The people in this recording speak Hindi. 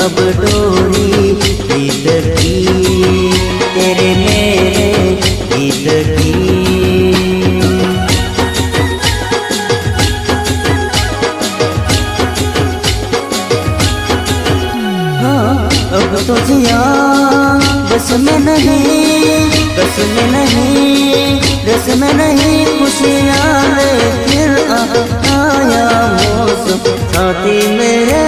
अब डोरी ईद की, तेरे मेरे ईद की। हाँ अब तो जिया बस में नहीं, बस में नहीं, रस में नहीं, खुशियाँ ले फिर आया मौसम साथी मेरे।